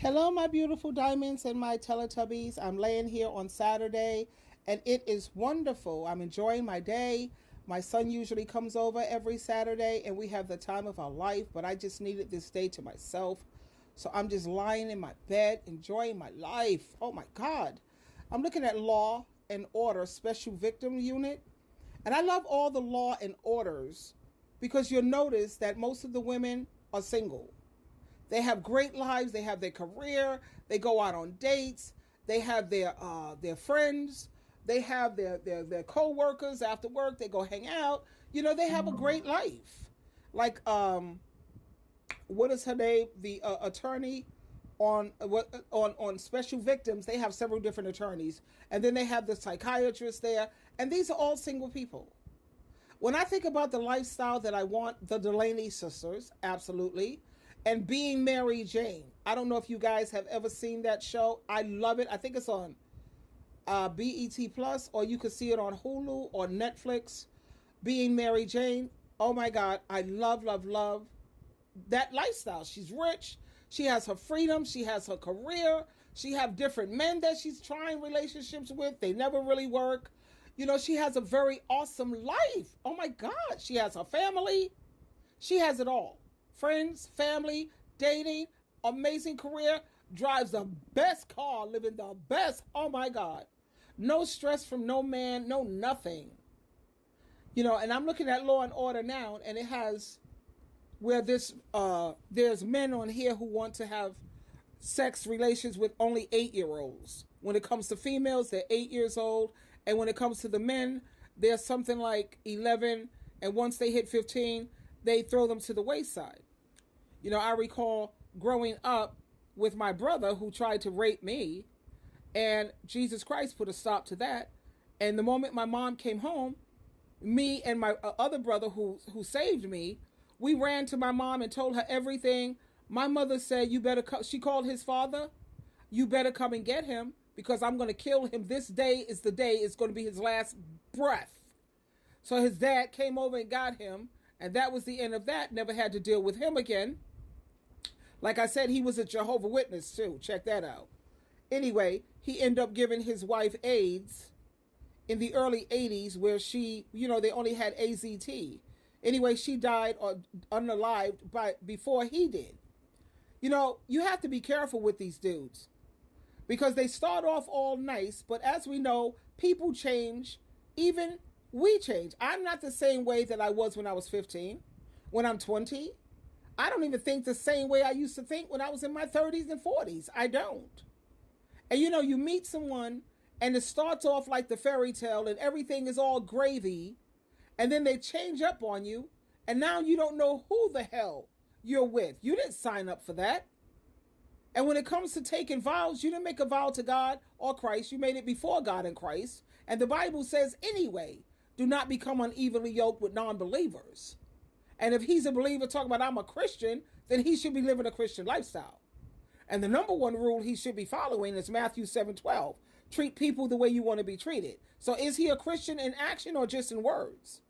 Hello, my beautiful diamonds and my Teletubbies. I'm laying here on Saturday and it is wonderful. I'm enjoying my day. My son usually comes over every Saturday and we have the time of our life, but I just needed this day to myself. So I'm just lying in my bed, enjoying my life. Oh my God. I'm looking at Law and Order Special Victim Unit. And I love all the law and orders because you'll notice that most of the women are single. They have great lives. They have their career. They go out on dates. They have their friends. They have their co-workers after work. They go hang out. They have a great life. Like what is her name? The attorney on special victims. They have several different attorneys, and then they have the psychiatrist there. And these are all single people. When I think about the lifestyle that I want, the Delaney sisters, absolutely. And Being Mary Jane. I don't know if you guys have ever seen that show. I love it. I think it's on BET Plus, or you could see it on Hulu or Netflix. Being Mary Jane. Oh my God. I love, love, love that lifestyle. She's rich. She has her freedom. She has her career. She have different men that she's trying relationships with. They never really work. She has a very awesome life. Oh my God. She has her family. She has it all. Friends, family, dating, amazing career, drives the best car, living the best. Oh my God. No stress from no man, no nothing. And I'm looking at Law and Order now, and it has where there's men on here who want to have sex relations with only 8-year-olds. When it comes to females, they're 8 years old. And when it comes to the men, they're something like 11. And once they hit 15, they throw them to the wayside. I recall growing up with my brother who tried to rape me, and Jesus Christ put a stop to that. And the moment my mom came home, me and my other brother who saved me, we ran to my mom and told her everything. My mother said, "You better come." She called his father. "You better come and get him because I'm going to kill him. This day is the day. It's going to be his last breath." So his dad came over and got him. And that was the end of that. Never had to deal with him again. Like I said, he was a Jehovah's Witness too. Check that out. Anyway, he ended up giving his wife AIDS in the early 80s where she, they only had AZT. Anyway, she died or unalived before he did. You have to be careful with these dudes because they start off all nice, but as we know, people change. Even we change. I'm not the same way that I was when I was 15. When I'm 20, I don't even think the same way I used to think when I was in my 30s and 40s. I don't. And you meet someone and it starts off like the fairy tale and everything is all gravy, and then they change up on you, and now you don't know who the hell you're with. You didn't sign up for that. And when it comes to taking vows, you didn't make a vow to God or Christ. You made it before God and Christ. And the Bible says anyway, do not become unevenly yoked with non-believers. And if he's a believer talking about I'm a Christian, then he should be living a Christian lifestyle. And the number one rule he should be following is Matthew 7:12. Treat people the way you want to be treated. So is he a Christian in action or just in words?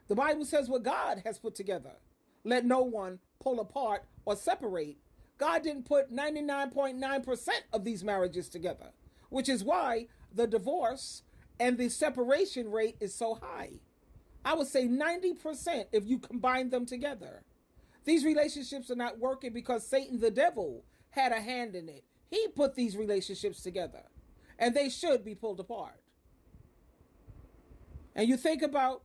The Bible says what God has put together, let no one pull apart or separate. God didn't put 99.9% of these marriages together, which is why the divorce and the separation rate is so high. I would say 90% if you combine them together. These relationships are not working because Satan, the devil, had a hand in it. He put these relationships together, and they should be pulled apart. And you think about,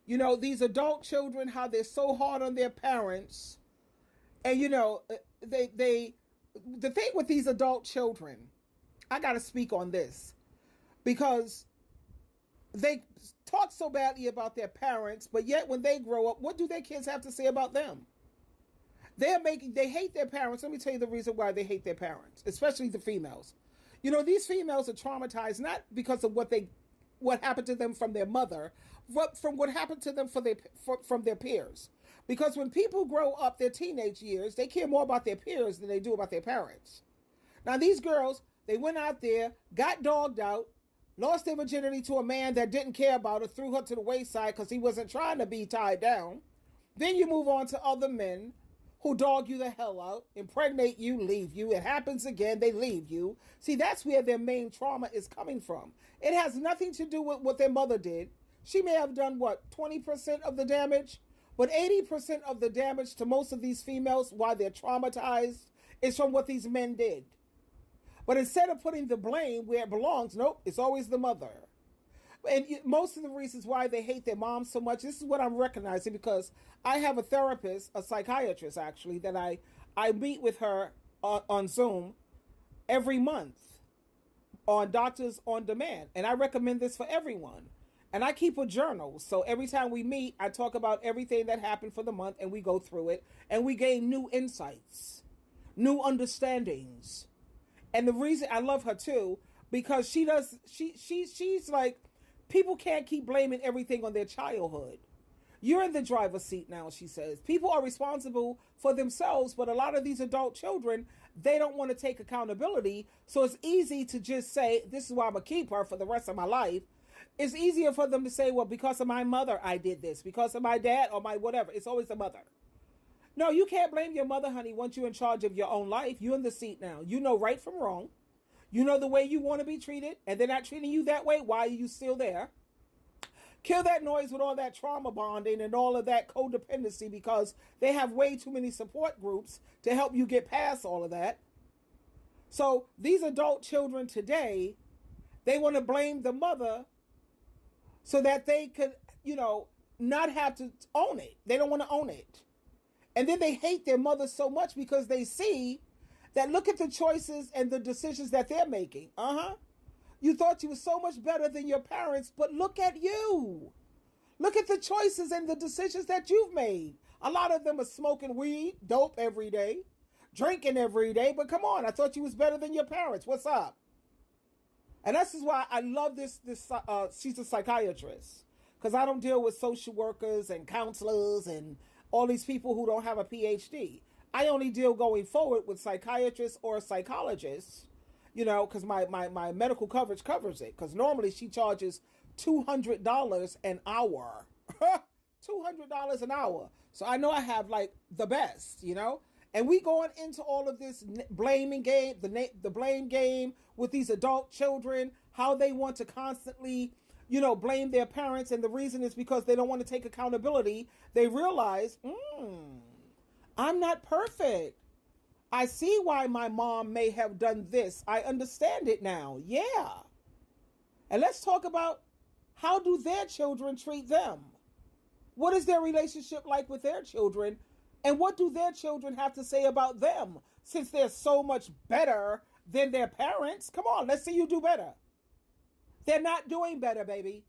these adult children, how they're so hard on their parents. And, the thing with these adult children, I got to speak on this because they talk so badly about their parents, but yet when they grow up, what do their kids have to say about them? They hate their parents. Let me tell you the reason why they hate their parents, especially the females. These females are traumatized not because of what happened to them from their mother, but from what happened to them from their peers. Because when people grow up their teenage years, they care more about their peers than they do about their parents. Now, these girls, they went out there, got dogged out, lost their virginity to a man that didn't care about her, threw her to the wayside because he wasn't trying to be tied down. Then you move on to other men who dog you the hell out, impregnate you, leave you. It happens again, they leave you. See, that's where their main trauma is coming from. It has nothing to do with what their mother did. She may have done, 20% of the damage? But 80% of the damage to most of these females, why they're traumatized, is from what these men did. But instead of putting the blame where it belongs, nope, it's always the mother. And most of the reasons why they hate their moms so much, this is what I'm recognizing, because I have a therapist, a psychiatrist actually, that I meet with her on Zoom every month on Doctors on Demand. And I recommend this for everyone. And I keep a journal. So every time we meet, I talk about everything that happened for the month and we go through it and we gain new insights, new understandings. And the reason I love her too, because she's like, people can't keep blaming everything on their childhood. You're in the driver's seat now, she says. People are responsible for themselves, but a lot of these adult children, they don't want to take accountability. So it's easy to just say, this is why I'm going to keep her for the rest of my life. It's easier for them to say, well, because of my mother, I did this. Because of my dad or my whatever. It's always the mother. No, you can't blame your mother, honey, once you're in charge of your own life. You're in the seat now. You know right from wrong. You know the way you want to be treated, and they're not treating you that way. Why are you still there? Kill that noise with all that trauma bonding and all of that codependency, because they have way too many support groups to help you get past all of that. So these adult children today, they want to blame the mother so that they could, not have to own it. They don't want to own it. And then they hate their mother so much because they see that, look at the choices and the decisions that they're making. You thought you were so much better than your parents, but look at you. Look at the choices and the decisions that you've made. A lot of them are smoking weed, dope every day, drinking every day. But come on, I thought you was better than your parents. What's up? And this is why I love this. She's a psychiatrist, because I don't deal with social workers and counselors and all these people who don't have a PhD. I only deal going forward with psychiatrists or psychologists, because my medical coverage covers it. Because normally she charges $200 an hour. $200 an hour. So I know I have like the best, And we going into all of this blaming game, the blame game with these adult children, how they want to constantly, blame their parents. And the reason is because they don't want to take accountability. They realize, I'm not perfect. I see why my mom may have done this. I understand it now. Yeah. And let's talk about, how do their children treat them? What is their relationship like with their children? And what do their children have to say about them, since they're so much better than their parents? Come on, let's see you do better. They're not doing better, baby.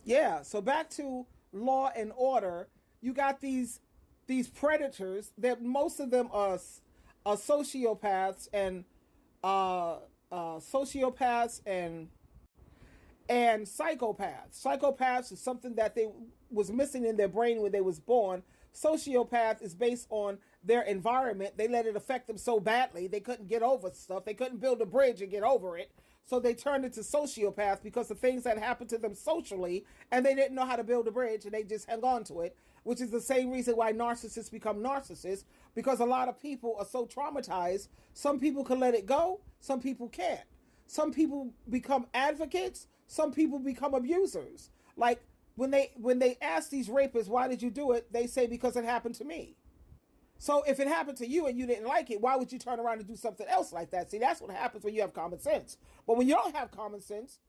Yeah, so back to Law and Order. You got these predators that most of them are sociopaths and and psychopaths. Psychopaths is something that they was missing in their brain when they was born. Sociopath is based on their environment. They let it affect them so badly they couldn't get over stuff. They couldn't build a bridge and get over it. So they turned into sociopath because of things that happened to them socially, and they didn't know how to build a bridge, and they just hung on to it, which is the same reason why narcissists become narcissists, because a lot of people are so traumatized. Some people can let it go. Some people can't. Some people become advocates. Some people become abusers. Like when they ask these rapists, why did you do it? They say, because it happened to me. So if it happened to you and you didn't like it, why would you turn around and do something else like that? See, that's what happens when you have common sense. But when you don't have common sense,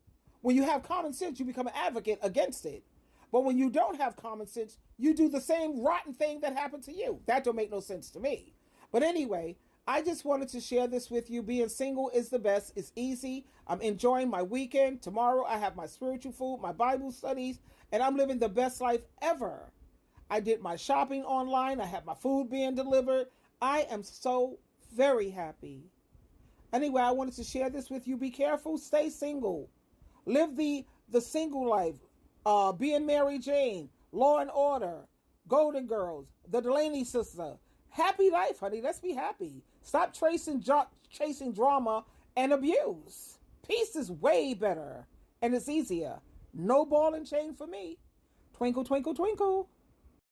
when you have common sense, you become an advocate against it. But when you don't have common sense, you do the same rotten thing that happened to you. That don't make no sense to me. But anyway, I just wanted to share this with you. Being single is the best. It's easy. I'm enjoying my weekend. Tomorrow I have my spiritual food, my Bible studies, and I'm living the best life ever. I did my shopping online. I have my food being delivered. I am so very happy. Anyway, I wanted to share this with you. Be careful. Stay single. Live the single life. Being Mary Jane, Law and Order, Golden Girls, the Delaney sister. Happy life, honey. Let's be happy. Stop chasing drama and abuse. Peace is way better, and it's easier. No ball and chain for me. Twinkle, twinkle, twinkle.